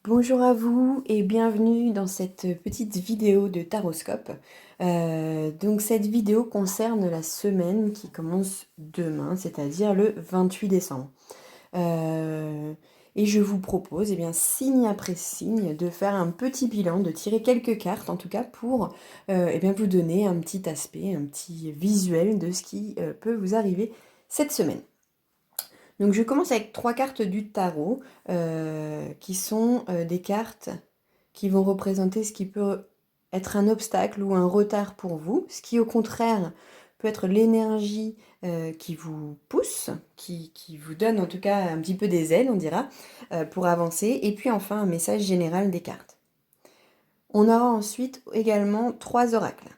Bonjour à vous et bienvenue dans cette petite vidéo de Taroscope. Donc cette vidéo concerne la semaine qui commence demain, c'est-à-dire le 28 décembre. Et je vous propose, signe après signe, de faire un petit bilan, de tirer quelques cartes en tout cas pour vous donner un petit aspect, un petit visuel de ce qui peut vous arriver cette semaine. Donc je commence avec 3 cartes du tarot, qui sont des cartes qui vont représenter ce qui peut être un obstacle ou un retard pour vous, ce qui au contraire peut être l'énergie qui vous pousse, qui vous donne en tout cas un petit peu des ailes, on dira, pour avancer, et puis enfin un message général des cartes. On aura ensuite également 3 oracles.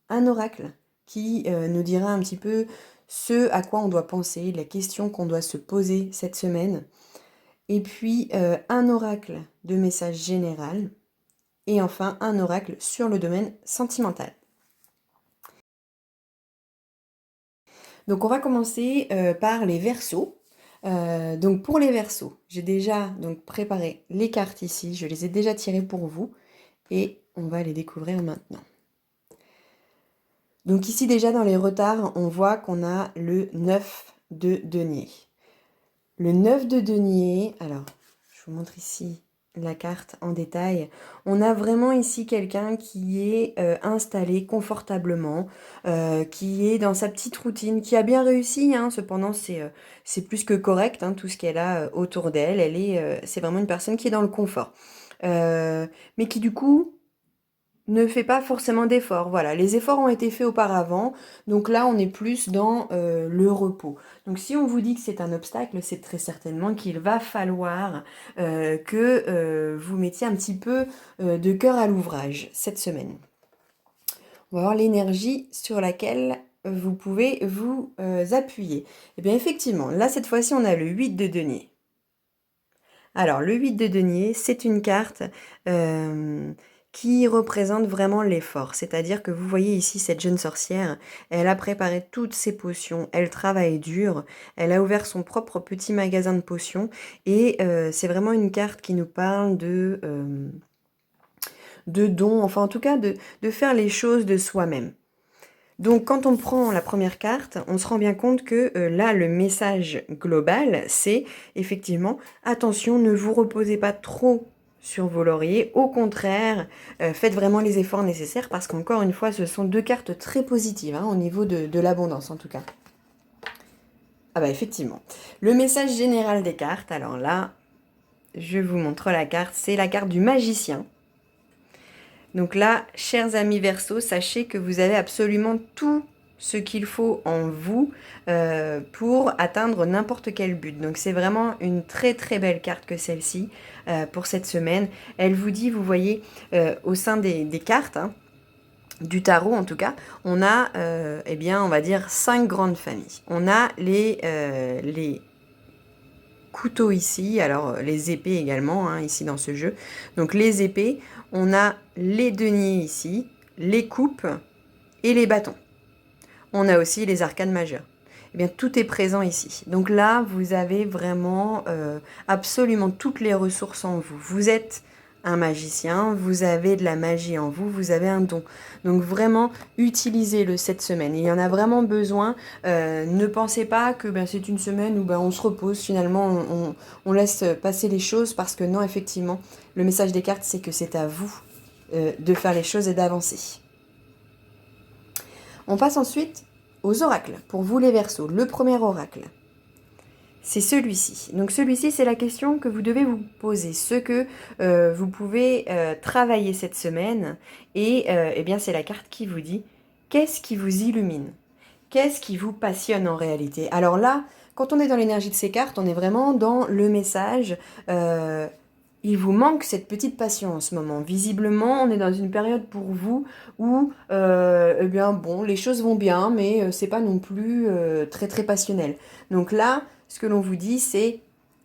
Un oracle qui nous dira un petit peu ce à quoi on doit penser, la question qu'on doit se poser cette semaine. Et puis un oracle de message général. Et enfin un oracle sur le domaine sentimental. Donc on va commencer par les Verseaux. Donc pour les Verseaux, j'ai déjà préparé les cartes ici. Je les ai déjà tirées pour vous. Et on va les découvrir maintenant. Donc ici déjà dans les retards, on voit qu'on a le 9 de denier. Le 9 de denier, alors je vous montre ici la carte en détail. On a vraiment ici quelqu'un qui est installé confortablement, qui est dans sa petite routine, qui a bien réussi, hein, cependant c'est plus que correct, hein, tout ce qu'elle a autour d'elle. C'est vraiment une personne qui est dans le confort. Mais qui du coup ne fait pas forcément d'efforts. Voilà, les efforts ont été faits auparavant, donc là on est plus dans le repos. Donc si on vous dit que c'est un obstacle, c'est très certainement qu'il va falloir que vous mettiez un petit peu de cœur à l'ouvrage cette semaine. On va voir l'énergie sur laquelle vous pouvez vous appuyer. Et bien effectivement, là cette fois-ci on a le 8 de denier. Alors le 8 de denier, c'est une carte qui représente vraiment l'effort. C'est-à-dire que vous voyez ici cette jeune sorcière, elle a préparé toutes ses potions, elle travaille dur, elle a ouvert son propre petit magasin de potions et c'est vraiment une carte qui nous parle de dons, enfin en tout cas de faire les choses de soi-même. Donc quand on prend la première carte, on se rend bien compte que là, le message global, c'est effectivement, attention, ne vous reposez pas trop sur vos lauriers. Au contraire, faites vraiment les efforts nécessaires parce qu'encore une fois, ce sont deux cartes très positives, hein, au niveau de l'abondance en tout cas. Ah bah effectivement. Le message général des cartes, alors là, je vous montre la carte, c'est la carte du magicien. Donc là, chers amis Verseau, sachez que vous avez absolument tout ce qu'il faut en vous pour atteindre n'importe quel but. Donc c'est vraiment une très très belle carte que celle-ci pour cette semaine. Elle vous dit, vous voyez, au sein des cartes, hein, du tarot en tout cas, on a, on va dire 5 grandes familles. On a les couteaux ici, alors les épées également, hein, ici dans ce jeu. Donc les épées, on a les deniers ici, les coupes et les bâtons. On a aussi les arcanes majeures. Eh bien, tout est présent ici. Donc là, vous avez vraiment absolument toutes les ressources en vous. Vous êtes un magicien, vous avez de la magie en vous, vous avez un don. Donc vraiment, utilisez-le cette semaine. Il y en a vraiment besoin. Ne pensez pas que c'est une semaine où on se repose. Finalement, on laisse passer les choses parce que non, effectivement, le message des cartes, c'est que c'est à vous de faire les choses et d'avancer. On passe ensuite aux oracles. Pour vous les Verseaux, le premier oracle, c'est celui-ci. Donc celui-ci, c'est la question que vous devez vous poser, ce que vous pouvez travailler cette semaine. Et c'est la carte qui vous dit qu'est-ce qui vous illumine, qu'est-ce qui vous passionne en réalité. Alors là, quand on est dans l'énergie de ces cartes, on est vraiment dans le message. Il vous manque cette petite passion en ce moment. Visiblement, on est dans une période pour vous où, les choses vont bien, mais c'est pas non plus très très passionnel. Donc là, ce que l'on vous dit, c'est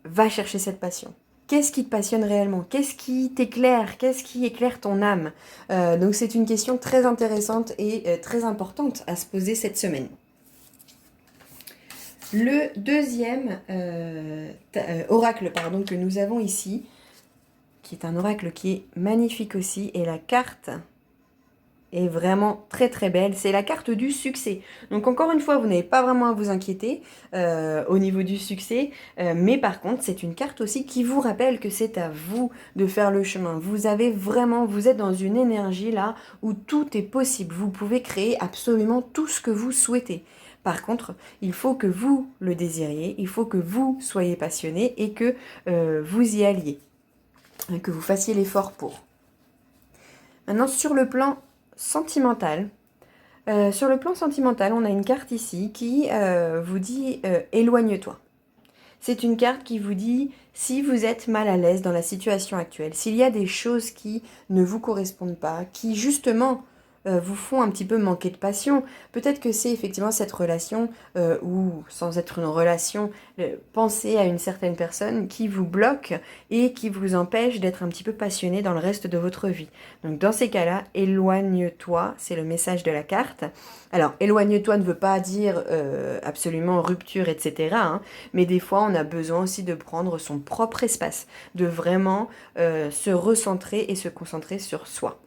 va chercher cette passion. Qu'est-ce qui te passionne réellement? Qu'est-ce qui t'éclaire? Qu'est-ce qui éclaire ton âme? Donc c'est une question très intéressante et très importante à se poser cette semaine. Le deuxième oracle que nous avons ici, qui est un oracle qui est magnifique aussi. Et la carte est vraiment très très belle. C'est la carte du succès. Donc encore une fois, vous n'avez pas vraiment à vous inquiéter au niveau du succès. Mais par contre, c'est une carte aussi qui vous rappelle que c'est à vous de faire le chemin. Vous êtes dans une énergie là où tout est possible. Vous pouvez créer absolument tout ce que vous souhaitez. Par contre, il faut que vous le désiriez, il faut que vous soyez passionné et que vous y alliez, que vous fassiez l'effort pour. Maintenant, sur le plan sentimental, on a une carte ici qui vous dit éloigne-toi. C'est une carte qui vous dit si vous êtes mal à l'aise dans la situation actuelle, s'il y a des choses qui ne vous correspondent pas, qui justement vous font un petit peu manquer de passion. Peut-être que c'est effectivement cette relation ou sans être une relation, penser à une certaine personne qui vous bloque et qui vous empêche d'être un petit peu passionné dans le reste de votre vie. Donc dans ces cas-là, éloigne-toi, c'est le message de la carte. Alors, éloigne-toi ne veut pas dire absolument rupture, etc. hein, mais des fois, on a besoin aussi de prendre son propre espace, de vraiment se recentrer et se concentrer sur soi.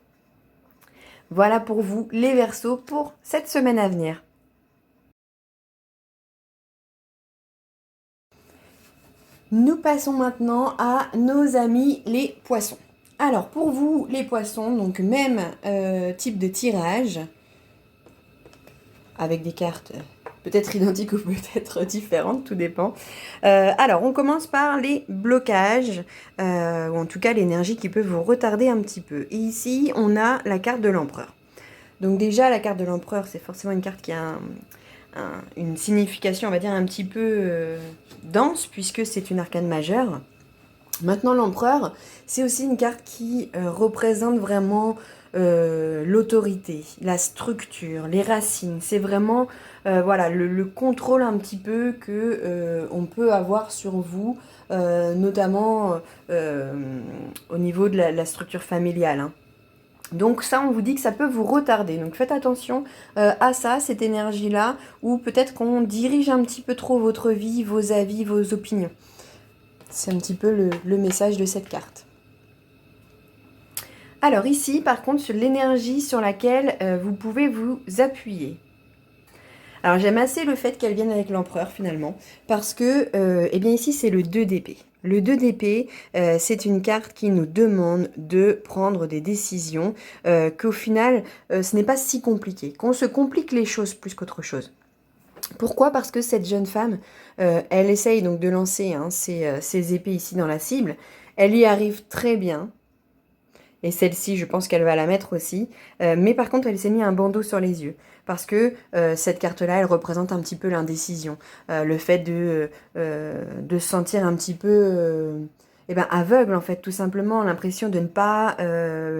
Voilà pour vous les Verseaux pour cette semaine à venir. Nous passons maintenant à nos amis les poissons. Alors pour vous les poissons, donc même type de tirage, avec des cartes peut-être identiques ou peut-être différentes, tout dépend. Alors on commence par les blocages, ou en tout cas l'énergie qui peut vous retarder un petit peu. Et ici on a la carte de l'empereur. Donc déjà la carte de l'empereur c'est forcément une carte qui a une signification on va dire un petit peu dense puisque c'est une arcane majeure. Maintenant l'empereur c'est aussi une carte qui représente vraiment l'autorité, la structure, les racines. C'est vraiment voilà, le contrôle un petit peu que on peut avoir sur vous, notamment au niveau de la structure familiale. Hein. Donc ça, on vous dit que ça peut vous retarder. Donc faites attention à ça, cette énergie-là, ou peut-être qu'on dirige un petit peu trop votre vie, vos avis, vos opinions. C'est un petit peu le message de cette carte. Alors ici, par contre, sur l'énergie sur laquelle vous pouvez vous appuyer. Alors j'aime assez le fait qu'elle vienne avec l'empereur finalement, parce que, eh bien ici c'est le 2 d'épée. Le 2 d'épée, c'est une carte qui nous demande de prendre des décisions, qu'au final, ce n'est pas si compliqué, qu'on se complique les choses plus qu'autre chose. Pourquoi? Parce que cette jeune femme, elle essaye donc de lancer hein, ses épées ici dans la cible, elle y arrive très bien, et celle-ci, je pense qu'elle va la mettre aussi. Mais par contre, elle s'est mis un bandeau sur les yeux. Parce que cette carte-là, elle représente un petit peu l'indécision. Le fait de se sentir un petit peu aveugle, en fait, tout simplement. L'impression de ne pas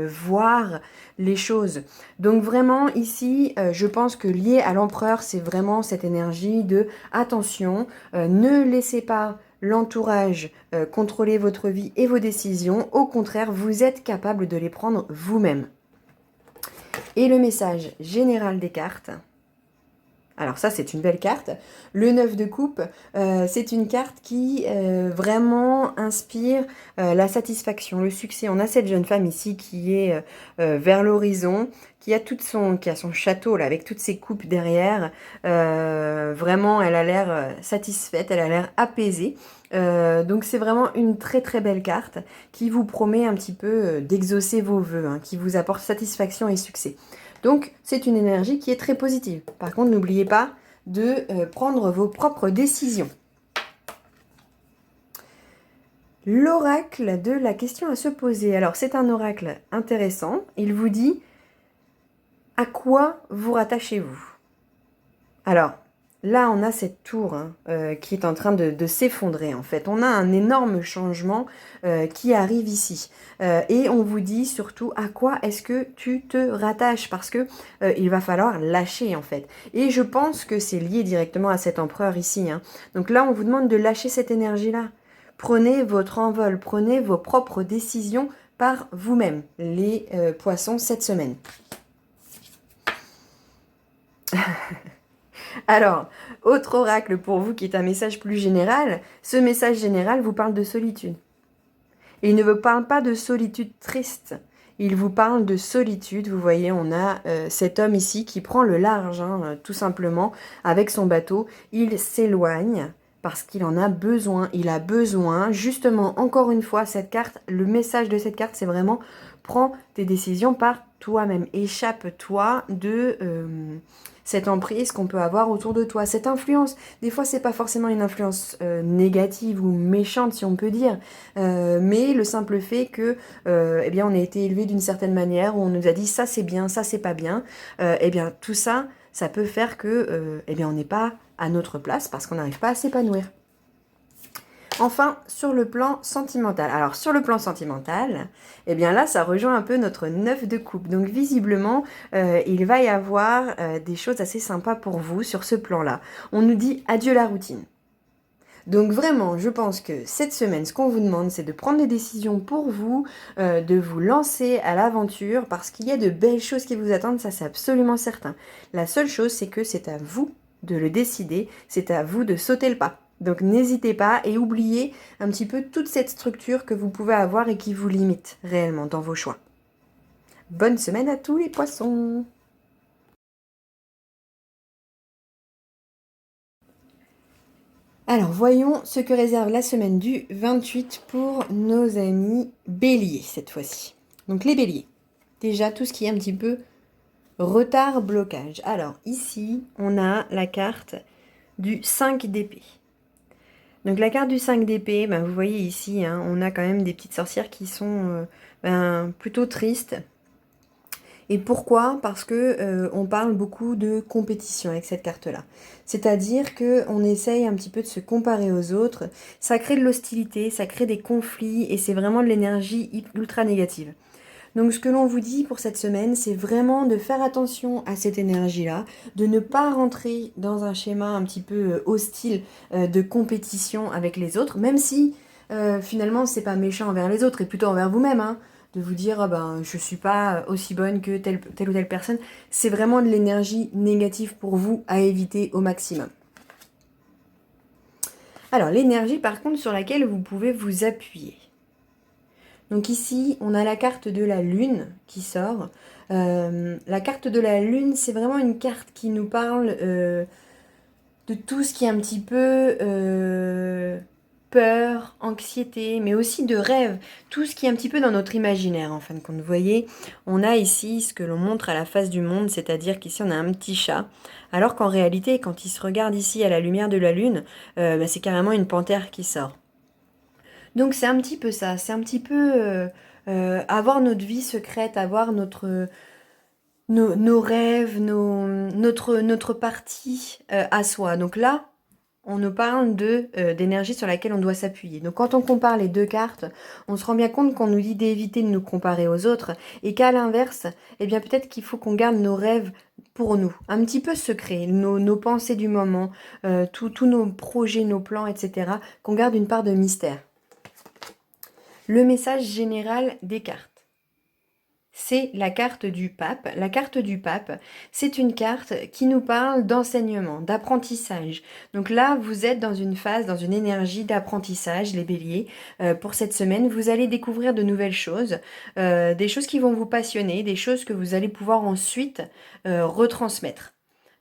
voir les choses. Donc vraiment, ici, je pense que lié à l'empereur, c'est vraiment cette énergie de attention, ne laissez pas l'entourage contrôler votre vie et vos décisions. Au contraire, vous êtes capable de les prendre vous-même. Et le message général des cartes. Alors ça, c'est une belle carte. Le 9 de coupe, c'est une carte qui vraiment inspire la satisfaction, le succès. On a cette jeune femme ici qui est vers l'horizon, qui a son château là, avec toutes ses coupes derrière. Vraiment, elle a l'air satisfaite, elle a l'air apaisée. Donc c'est vraiment une très très belle carte qui vous promet un petit peu d'exaucer vos vœux, hein, qui vous apporte satisfaction et succès. Donc, c'est une énergie qui est très positive. Par contre, n'oubliez pas de prendre vos propres décisions. L'oracle de la question à se poser. Alors, c'est un oracle intéressant. Il vous dit « À quoi vous rattachez-vous » Alors, là, on a cette tour hein, qui est en train de s'effondrer, en fait. On a un énorme changement qui arrive ici. Et on vous dit surtout à quoi est-ce que tu te rattaches, parce que il va falloir lâcher, en fait. Et je pense que c'est lié directement à cet empereur ici. Hein. Donc là, on vous demande de lâcher cette énergie-là. Prenez votre envol, prenez vos propres décisions par vous-même, les poissons, cette semaine. Alors, autre oracle pour vous qui est un message plus général, ce message général vous parle de solitude. Et il ne vous parle pas de solitude triste. Il vous parle de solitude. Vous voyez, on a cet homme ici qui prend le large, hein, tout simplement, avec son bateau. Il s'éloigne parce qu'il en a besoin. Il a besoin, justement, encore une fois, cette carte, le message de cette carte, c'est vraiment prends tes décisions par toi-même. Échappe-toi de cette emprise qu'on peut avoir autour de toi, cette influence. Des fois, c'est pas forcément une influence négative ou méchante, si on peut dire, mais le simple fait que, eh bien, on a été élevé d'une certaine manière, où on nous a dit ça c'est bien, ça c'est pas bien, eh bien, tout ça, ça peut faire que, eh bien, on n'est pas à notre place parce qu'on n'arrive pas à s'épanouir. Enfin, sur le plan sentimental. Alors, sur le plan sentimental, eh bien là, ça rejoint un peu notre 9 de coupe. Donc, visiblement, il va y avoir des choses assez sympas pour vous sur ce plan-là. On nous dit adieu la routine. Donc vraiment, je pense que cette semaine, ce qu'on vous demande, c'est de prendre des décisions pour vous, de vous lancer à l'aventure, parce qu'il y a de belles choses qui vous attendent, ça c'est absolument certain. La seule chose, c'est que c'est à vous de le décider, c'est à vous de sauter le pas. Donc n'hésitez pas et oubliez un petit peu toute cette structure que vous pouvez avoir et qui vous limite réellement dans vos choix. Bonne semaine à tous les poissons! Alors, voyons ce que réserve la semaine du 28 pour nos amis béliers cette fois-ci. Donc, les béliers. Déjà, tout ce qui est un petit peu retard, blocage. Alors, ici, on a la carte du 5 d'épée. Donc, la carte du 5 d'épée, ben, vous voyez ici, hein, on a quand même des petites sorcières qui sont plutôt tristes. Et pourquoi? Parce que on parle beaucoup de compétition avec cette carte-là. C'est-à-dire que on essaye un petit peu de se comparer aux autres. Ça crée de l'hostilité, ça crée des conflits et c'est vraiment de l'énergie ultra négative. Donc ce que l'on vous dit pour cette semaine, c'est vraiment de faire attention à cette énergie-là, de ne pas rentrer dans un schéma un petit peu hostile de compétition avec les autres, même si finalement c'est pas méchant envers les autres et plutôt envers vous-même, hein, de vous dire ah ben je suis pas aussi bonne que telle ou telle personne. C'est vraiment de l'énergie négative pour vous à éviter au maximum. Alors l'énergie par contre sur laquelle vous pouvez vous appuyer. Donc ici, on a la carte de la lune qui sort. La carte de la lune, c'est vraiment une carte qui nous parle de tout ce qui est un petit peu peur, anxiété, mais aussi de rêve. Tout ce qui est un petit peu dans notre imaginaire, en fin de compte. Vous voyez, on a ici ce que l'on montre à la face du monde, c'est-à-dire qu'ici, on a un petit chat. Alors qu'en réalité, quand il se regarde ici à la lumière de la lune, c'est carrément une panthère qui sort. Donc c'est un petit peu ça, c'est un petit peu avoir notre vie secrète, avoir nos rêves, notre partie à soi. Donc là, on nous parle d'énergie sur laquelle on doit s'appuyer. Donc quand on compare les deux cartes, on se rend bien compte qu'on nous dit d'éviter de nous comparer aux autres et qu'à l'inverse, eh bien peut-être qu'il faut qu'on garde nos rêves pour nous, un petit peu secrets, nos pensées du moment, tous nos projets, nos plans, etc., qu'on garde une part de mystère. Le message général des cartes, c'est la carte du pape. La carte du pape, c'est une carte qui nous parle d'enseignement, d'apprentissage. Donc là, vous êtes dans une phase, dans une énergie d'apprentissage, les béliers. Pour cette semaine, vous allez découvrir de nouvelles choses, des choses qui vont vous passionner, des choses que vous allez pouvoir ensuite retransmettre.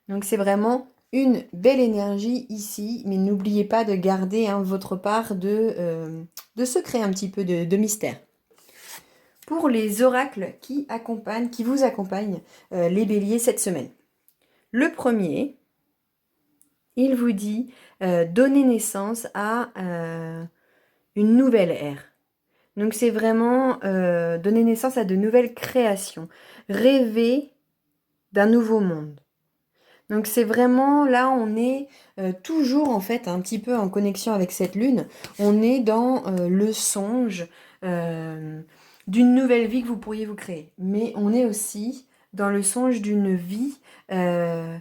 Donc c'est vraiment une belle énergie ici, mais n'oubliez pas de garder votre part de secret, un petit peu de mystère. Pour les oracles qui vous accompagnent, les béliers cette semaine. Le premier, il vous dit donner naissance à une nouvelle ère. Donc c'est vraiment donner naissance à de nouvelles créations, rêver d'un nouveau monde. Donc c'est vraiment, là on est toujours en fait un petit peu en connexion avec cette lune, on est dans le songe d'une nouvelle vie que vous pourriez vous créer. Mais on est aussi dans le songe d'une vie, d'un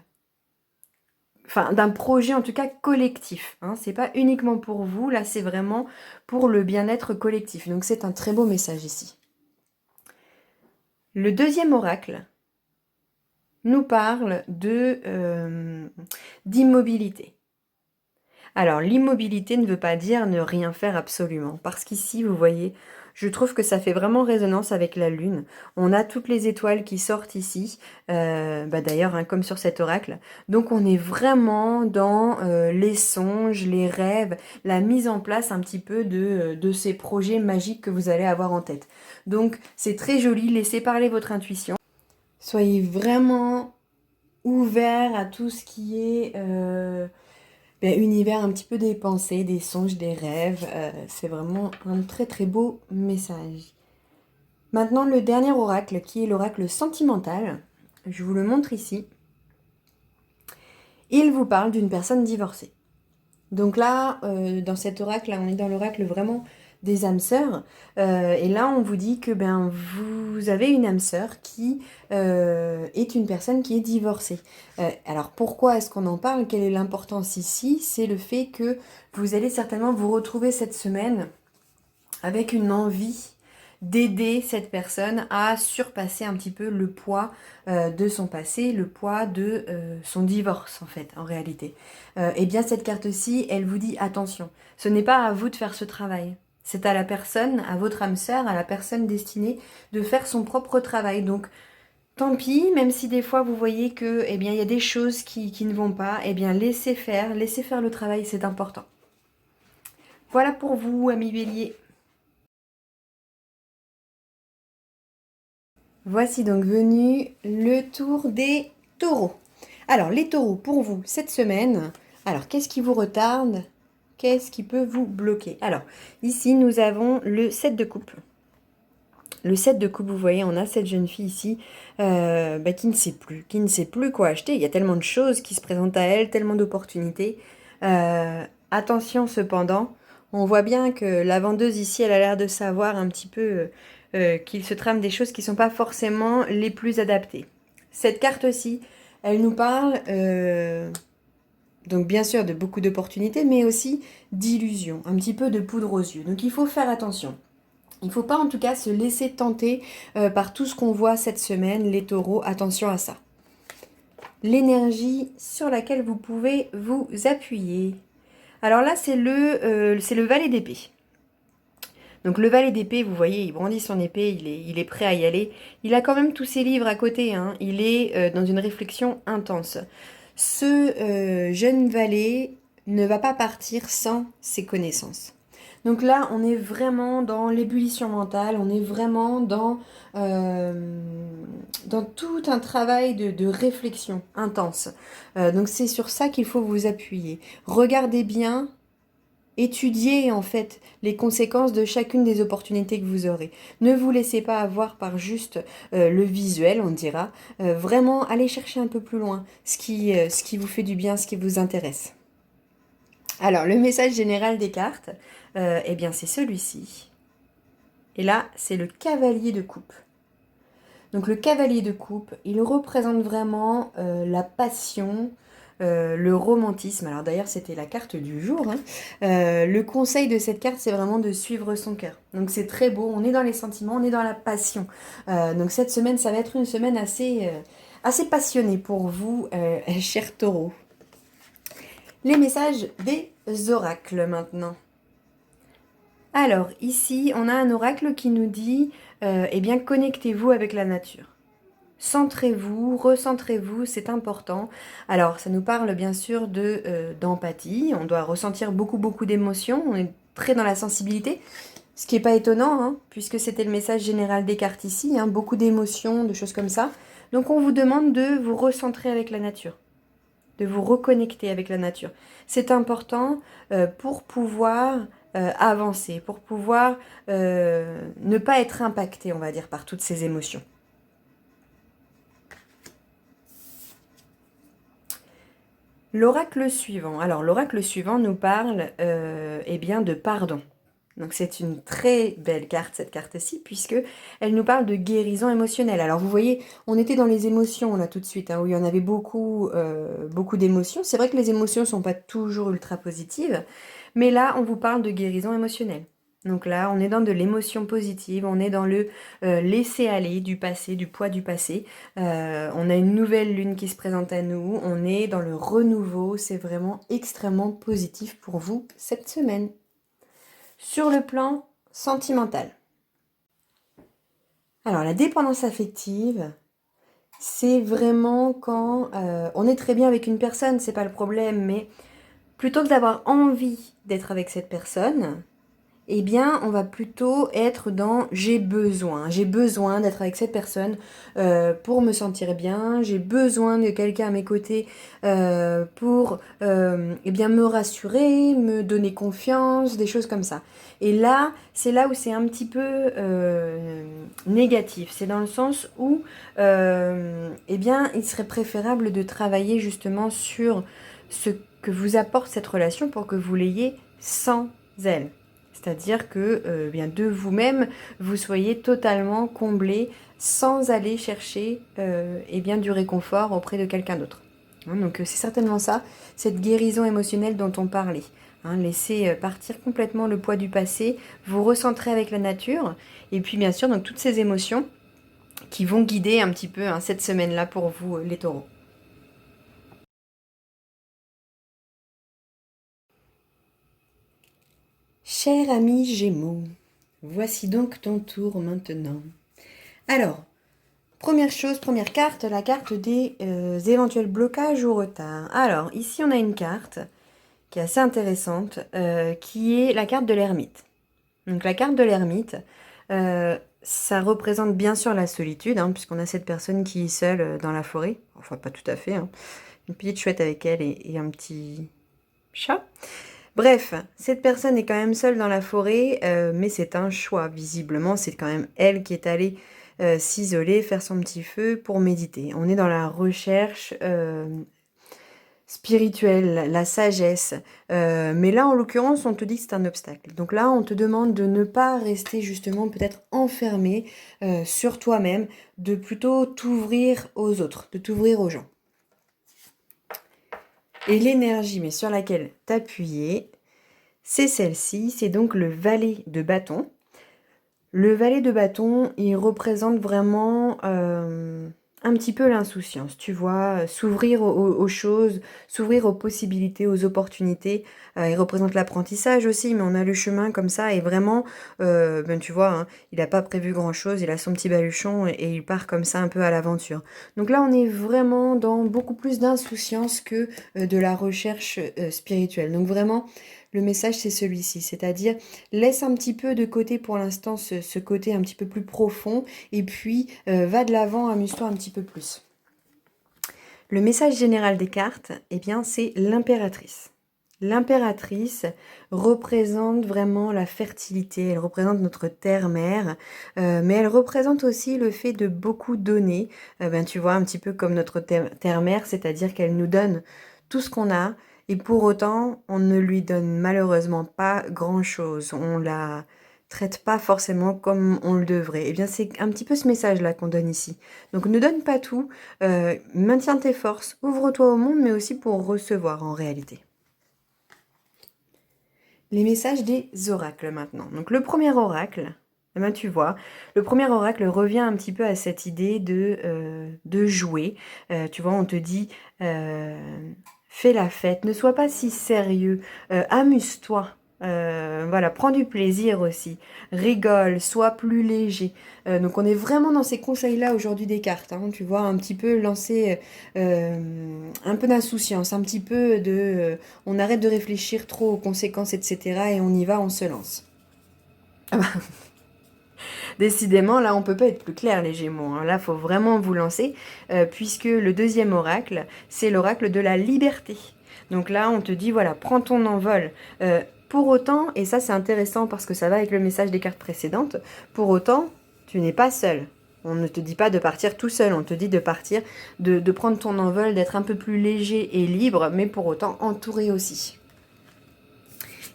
projet en tout cas collectif. Hein. C'est pas uniquement pour vous, là c'est vraiment pour le bien-être collectif. Donc c'est un très beau message ici. Le deuxième oracle nous parle d'immobilité. Alors l'immobilité ne veut pas dire ne rien faire absolument, parce qu'ici vous voyez, Je trouve que ça fait vraiment résonance avec la lune. On a toutes les étoiles qui sortent ici, d'ailleurs, hein, comme sur cet oracle. Donc on est vraiment dans les songes, les rêves, la mise en place un petit peu de ces projets magiques que vous allez avoir en tête. Donc c'est très joli, laissez parler votre intuition. Soyez vraiment ouvert à tout ce qui est univers un petit peu des pensées, des songes, des rêves. C'est vraiment un très très beau message. Maintenant, le dernier oracle, qui est l'oracle sentimental. Je vous le montre ici. Il vous parle d'une personne divorcée. Donc là, dans cet oracle, là, on est dans l'oracle vraiment des âmes sœurs. Et là, on vous dit que vous avez une âme sœur qui est une personne qui est divorcée. Alors pourquoi est-ce qu'on en parle? Quelle est l'importance ici? C'est le fait que vous allez certainement vous retrouver cette semaine avec une envie d'aider cette personne à surpasser un petit peu le poids de son passé, le poids de son divorce en fait, en réalité. Et bien cette carte-ci, elle vous dit attention, ce n'est pas à vous de faire ce travail. C'est à la personne, à votre âme sœur, à la personne destinée de faire son propre travail. Donc tant pis, même si des fois vous voyez que il y a des choses qui ne vont pas, laissez faire le travail, c'est important. Voilà pour vous, amis béliers. Voici donc venu le tour des taureaux. Alors, les taureaux, pour vous, cette semaine, alors qu'est-ce qui vous retarde? Qu'est-ce qui peut vous bloquer? Alors, ici, nous avons le 7 de coupe. Le 7 de coupe, vous voyez, on a cette jeune fille ici qui ne sait plus quoi acheter. Il y a tellement de choses qui se présentent à elle, tellement d'opportunités. Attention cependant, on voit bien que la vendeuse ici, elle a l'air de savoir un petit peu qu'il se trame des choses qui ne sont pas forcément les plus adaptées. Cette carte-ci, elle nous parle donc bien sûr de beaucoup d'opportunités, mais aussi d'illusions, un petit peu de poudre aux yeux. Donc il faut faire attention. Il ne faut pas en tout cas se laisser tenter par tout ce qu'on voit cette semaine, les taureaux, attention à ça. L'énergie sur laquelle vous pouvez vous appuyer. Alors là, c'est le valet d'épée. Donc le valet d'épée, vous voyez, il brandit son épée, il est prêt à y aller. Il a quand même tous ses livres à côté, hein. Il est dans une réflexion intense. Ce jeune valet ne va pas partir sans ses connaissances. Donc là, on est vraiment dans l'ébullition mentale, on est vraiment dans tout un travail de réflexion intense. Donc c'est sur ça qu'il faut vous appuyer. Regardez bien, étudiez en fait les conséquences de chacune des opportunités que vous aurez. Ne vous laissez pas avoir par juste le visuel, on dira. Vraiment, allez chercher un peu plus loin ce qui vous fait du bien, ce qui vous intéresse. Alors, le message général des cartes, c'est celui-ci. Et là, c'est le cavalier de coupe. Donc, le cavalier de coupe, il représente vraiment la passion, le romantisme. Alors, d'ailleurs, c'était la carte du jour, hein. Le conseil de cette carte, c'est vraiment de suivre son cœur. Donc, c'est très beau. On est dans les sentiments, on est dans la passion. Donc, cette semaine, ça va être une semaine assez passionnée pour vous, chers taureaux. Les messages des oracles maintenant. Alors ici, on a un oracle qui nous dit, connectez-vous avec la nature. Centrez-vous, recentrez-vous, c'est important. Alors ça nous parle bien sûr d'empathie, on doit ressentir beaucoup d'émotions, on est très dans la sensibilité, ce qui n'est pas étonnant, hein, puisque c'était le message général des cartes ici, hein, beaucoup d'émotions, de choses comme ça. Donc on vous demande de vous recentrer avec la nature, de vous reconnecter avec la nature. C'est important pour pouvoir avancer, pour pouvoir ne pas être impacté, on va dire, par toutes ces émotions. L'oracle suivant. Alors, l'oracle suivant nous parle de pardon. Donc c'est une très belle carte, cette carte-ci, puisque elle nous parle de guérison émotionnelle. Alors vous voyez, on était dans les émotions là tout de suite, hein, où il y en avait beaucoup d'émotions. C'est vrai que les émotions ne sont pas toujours ultra positives, mais là on vous parle de guérison émotionnelle. Donc là, on est dans de l'émotion positive, on est dans le laisser aller du passé, du poids du passé. On a une nouvelle lune qui se présente à nous, on est dans le renouveau, c'est vraiment extrêmement positif pour vous cette semaine. Sur le plan sentimental. Alors, la dépendance affective, c'est vraiment quand on est très bien avec une personne, c'est pas le problème, mais plutôt que d'avoir envie d'être avec cette personne, eh bien, on va plutôt être dans j'ai besoin d'être avec cette personne pour me sentir bien, j'ai besoin de quelqu'un à mes côtés pour eh bien, me rassurer, me donner confiance, des choses comme ça. Et là, c'est là où c'est un petit peu négatif. C'est dans le sens où eh bien, il serait préférable de travailler justement sur ce que vous apporte cette relation pour que vous l'ayez sans elle. C'est-à-dire que bien de vous-même, vous soyez totalement comblé sans aller chercher eh bien, du réconfort auprès de quelqu'un d'autre. Hein, donc c'est certainement ça, cette guérison émotionnelle dont on parlait. Hein, laisser partir complètement le poids du passé, vous recentrer avec la nature, et puis bien sûr donc toutes ces émotions qui vont guider un petit peu hein, cette semaine-là pour vous les taureaux. Cher ami Gémeaux, voici donc ton tour maintenant. Alors, première chose, première carte, la carte des éventuels blocages ou retards. Alors, ici on a une carte qui est assez intéressante, qui est la carte de l'ermite. Donc la carte de l'ermite, ça représente bien sûr la solitude, hein, puisqu'on a cette personne qui est seule dans la forêt. Enfin, pas tout à fait, hein. Une petite chouette avec elle et un petit chat. Bref, cette personne est quand même seule dans la forêt, mais c'est un choix. Visiblement, c'est quand même elle qui est allée s'isoler, faire son petit feu pour méditer. On est dans la recherche spirituelle, la sagesse. Mais là, en l'occurrence, on te dit que c'est un obstacle. Donc là, on te demande de ne pas rester justement peut-être enfermé sur toi-même, de plutôt t'ouvrir aux autres, de t'ouvrir aux gens. Et l'énergie, mais sur laquelle t'appuyer, c'est celle-ci, c'est donc le valet de bâton. Le valet de bâton, il représente vraiment un petit peu l'insouciance, tu vois, s'ouvrir aux choses, s'ouvrir aux possibilités, aux opportunités. Il représente l'apprentissage aussi, mais on a le chemin comme ça, et vraiment, ben, tu vois, hein, il n'a pas prévu grand-chose, il a son petit baluchon, et il part comme ça un peu à l'aventure. Donc là, on est vraiment dans beaucoup plus d'insouciance que de la recherche spirituelle. Donc vraiment, le message, c'est celui-ci, c'est-à-dire laisse un petit peu de côté pour l'instant ce côté un petit peu plus profond et puis va de l'avant, amuse-toi un petit peu plus. Le message général des cartes, eh bien, c'est l'impératrice. L'impératrice représente vraiment la fertilité, elle représente notre terre-mère, mais elle représente aussi le fait de beaucoup donner, ben, tu vois, un petit peu comme notre terre-mère, c'est-à-dire qu'elle nous donne tout ce qu'on a, et pour autant, on ne lui donne malheureusement pas grand-chose. On la traite pas forcément comme on le devrait. Eh bien, c'est un petit peu ce message-là qu'on donne ici. Donc, ne donne pas tout, maintiens tes forces, ouvre-toi au monde, mais aussi pour recevoir en réalité. Les messages des oracles maintenant. Donc, le premier oracle, eh ben, tu vois, le premier oracle revient un petit peu à cette idée de jouer. Tu vois, on te dit... fais la fête, ne sois pas si sérieux, amuse-toi, voilà, prends du plaisir aussi, rigole, sois plus léger. Donc on est vraiment dans ces conseils-là aujourd'hui des cartes, hein, tu vois, un petit peu lancer un peu d'insouciance, un petit peu on arrête de réfléchir trop aux conséquences, etc. et on y va, on se lance. Ah bah, décidément, là, on peut pas être plus clair, les Gémeaux. Hein. Là, faut vraiment vous lancer, puisque le deuxième oracle, c'est l'oracle de la liberté. Donc là, on te dit, voilà, prends ton envol. Pour autant, et ça c'est intéressant parce que ça va avec le message des cartes précédentes, pour autant, tu n'es pas seul. On ne te dit pas de partir tout seul, on te dit de partir, de prendre ton envol, d'être un peu plus léger et libre, mais pour autant entouré aussi.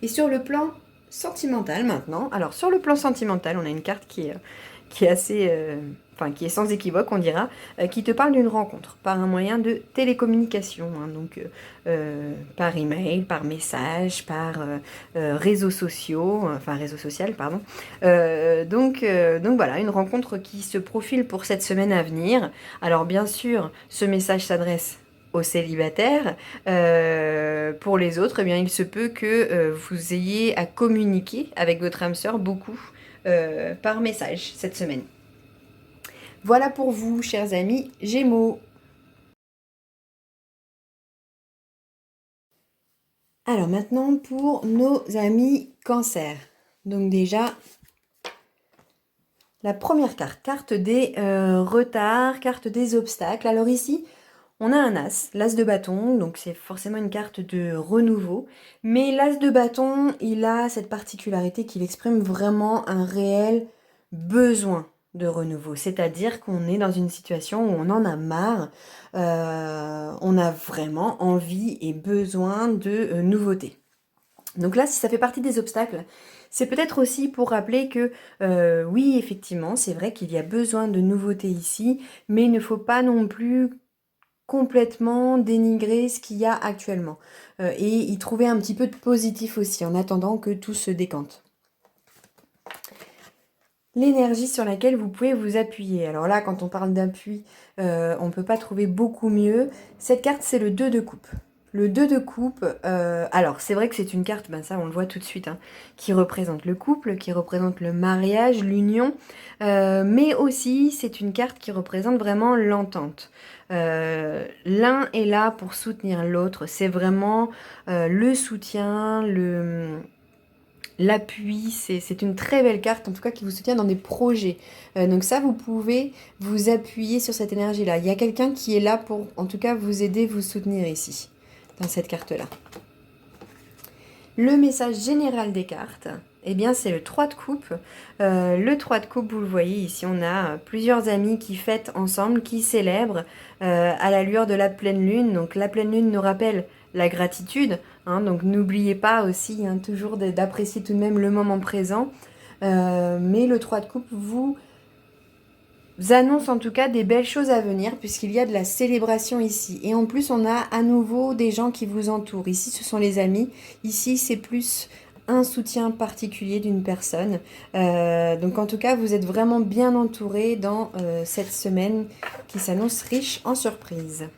Et sur le plan sentimental maintenant, alors sur le plan sentimental, on a une carte qui est assez, enfin qui est sans équivoque, on dira, qui te parle d'une rencontre par un moyen de télécommunication, hein, donc par email, par message, par réseaux sociaux, enfin réseau social, pardon. Donc voilà, une rencontre qui se profile pour cette semaine à venir. Alors bien sûr, ce message s'adresse aux célibataires. Pour les autres, eh bien, il se peut que vous ayez à communiquer avec votre âme sœur beaucoup par message cette semaine. Voilà pour vous, chers amis Gémeaux. Alors maintenant pour nos amis Cancer. Donc déjà, la première carte, carte des retards, carte des obstacles. Alors ici, on a un as, l'as de bâton, donc c'est forcément une carte de renouveau. Mais l'as de bâton, il a cette particularité qu'il exprime vraiment un réel besoin de renouveau. C'est-à-dire qu'on est dans une situation où on en a marre, on a vraiment envie et besoin de nouveautés. Donc là, si ça fait partie des obstacles, c'est peut-être aussi pour rappeler que oui, effectivement, c'est vrai qu'il y a besoin de nouveautés ici, mais il ne faut pas non plus complètement dénigrer ce qu'il y a actuellement et y trouver un petit peu de positif aussi en attendant que tout se décante. L'énergie sur laquelle vous pouvez vous appuyer. Alors là, quand on parle d'appui, on ne peut pas trouver beaucoup mieux. Cette carte, c'est le 2 de coupe. Le 2 de coupe, alors c'est vrai que c'est une carte, ben ça on le voit tout de suite, hein, qui représente le couple, qui représente le mariage, l'union, mais aussi c'est une carte qui représente vraiment l'entente. L'un est là pour soutenir l'autre, c'est vraiment le soutien, l'appui, c'est une très belle carte, en tout cas qui vous soutient dans des projets. Donc ça, vous pouvez vous appuyer sur cette énergie-là. Il y a quelqu'un qui est là pour, en tout cas, vous aider, vous soutenir ici, dans cette carte-là. Le message général des cartes, eh bien c'est le 3 de coupe. Le 3 de coupe, vous le voyez ici, on a plusieurs amis qui fêtent ensemble, qui célèbrent à la lueur de la pleine lune. Donc la pleine lune nous rappelle la gratitude, hein, donc n'oubliez pas aussi hein, toujours d'apprécier tout de même le moment présent. Mais le 3 de coupe vous annonce en tout cas des belles choses à venir puisqu'il y a de la célébration ici. Et en plus, on a à nouveau des gens qui vous entourent. Ici, ce sont les amis. Ici, c'est plus un soutien particulier d'une personne. Donc en tout cas, vous êtes vraiment bien entouré dans cette semaine qui s'annonce riche en surprises.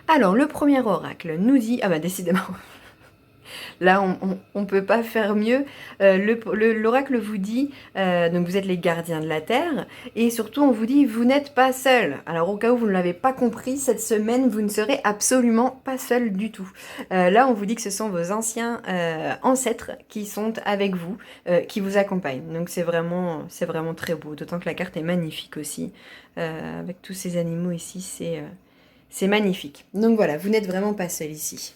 Alors, le premier oracle nous dit... Ah bah décidément... Là, on ne peut pas faire mieux. L'oracle vous dit, donc vous êtes les gardiens de la Terre, et surtout on vous dit, vous n'êtes pas seul. Alors au cas où vous ne l'avez pas compris, cette semaine, vous ne serez absolument pas seul du tout. Là, on vous dit que ce sont vos anciens ancêtres qui sont avec vous, qui vous accompagnent. Donc c'est vraiment très beau, d'autant que la carte est magnifique aussi. Avec tous ces animaux ici, c'est magnifique. Donc voilà, vous n'êtes vraiment pas seul ici.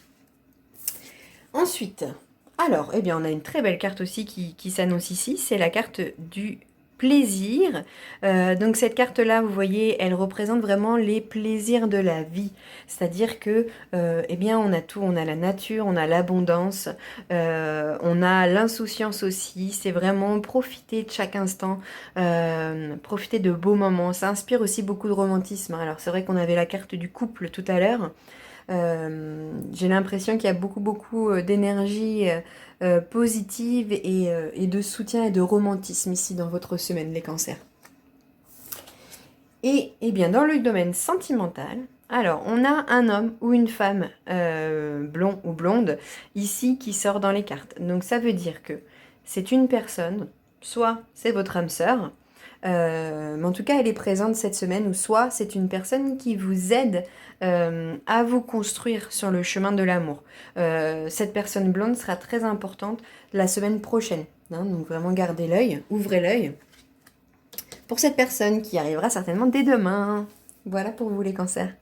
Ensuite, alors, eh bien, on a une très belle carte aussi qui s'annonce ici, c'est la carte du plaisir. Donc cette carte-là, vous voyez, elle représente vraiment les plaisirs de la vie. C'est-à-dire que, eh bien, on a tout, on a la nature, on a l'abondance, on a l'insouciance aussi. C'est vraiment profiter de chaque instant, profiter de beaux moments. Ça inspire aussi beaucoup de romantisme, hein. Alors c'est vrai qu'on avait la carte du couple tout à l'heure. J'ai l'impression qu'il y a beaucoup d'énergie positive et de soutien et de romantisme ici dans votre semaine, les cancers. Et bien dans le domaine sentimental, alors on a un homme ou une femme blond ou blonde ici qui sort dans les cartes. Donc ça veut dire que c'est une personne, soit c'est votre âme sœur, mais en tout cas elle est présente cette semaine, ou soit c'est une personne qui vous aide à vous construire sur le chemin de l'amour. Cette personne blonde sera très importante la semaine prochaine, hein, donc vraiment gardez l'œil, ouvrez l'œil pour cette personne qui arrivera certainement dès demain. Voilà pour vous les cancers.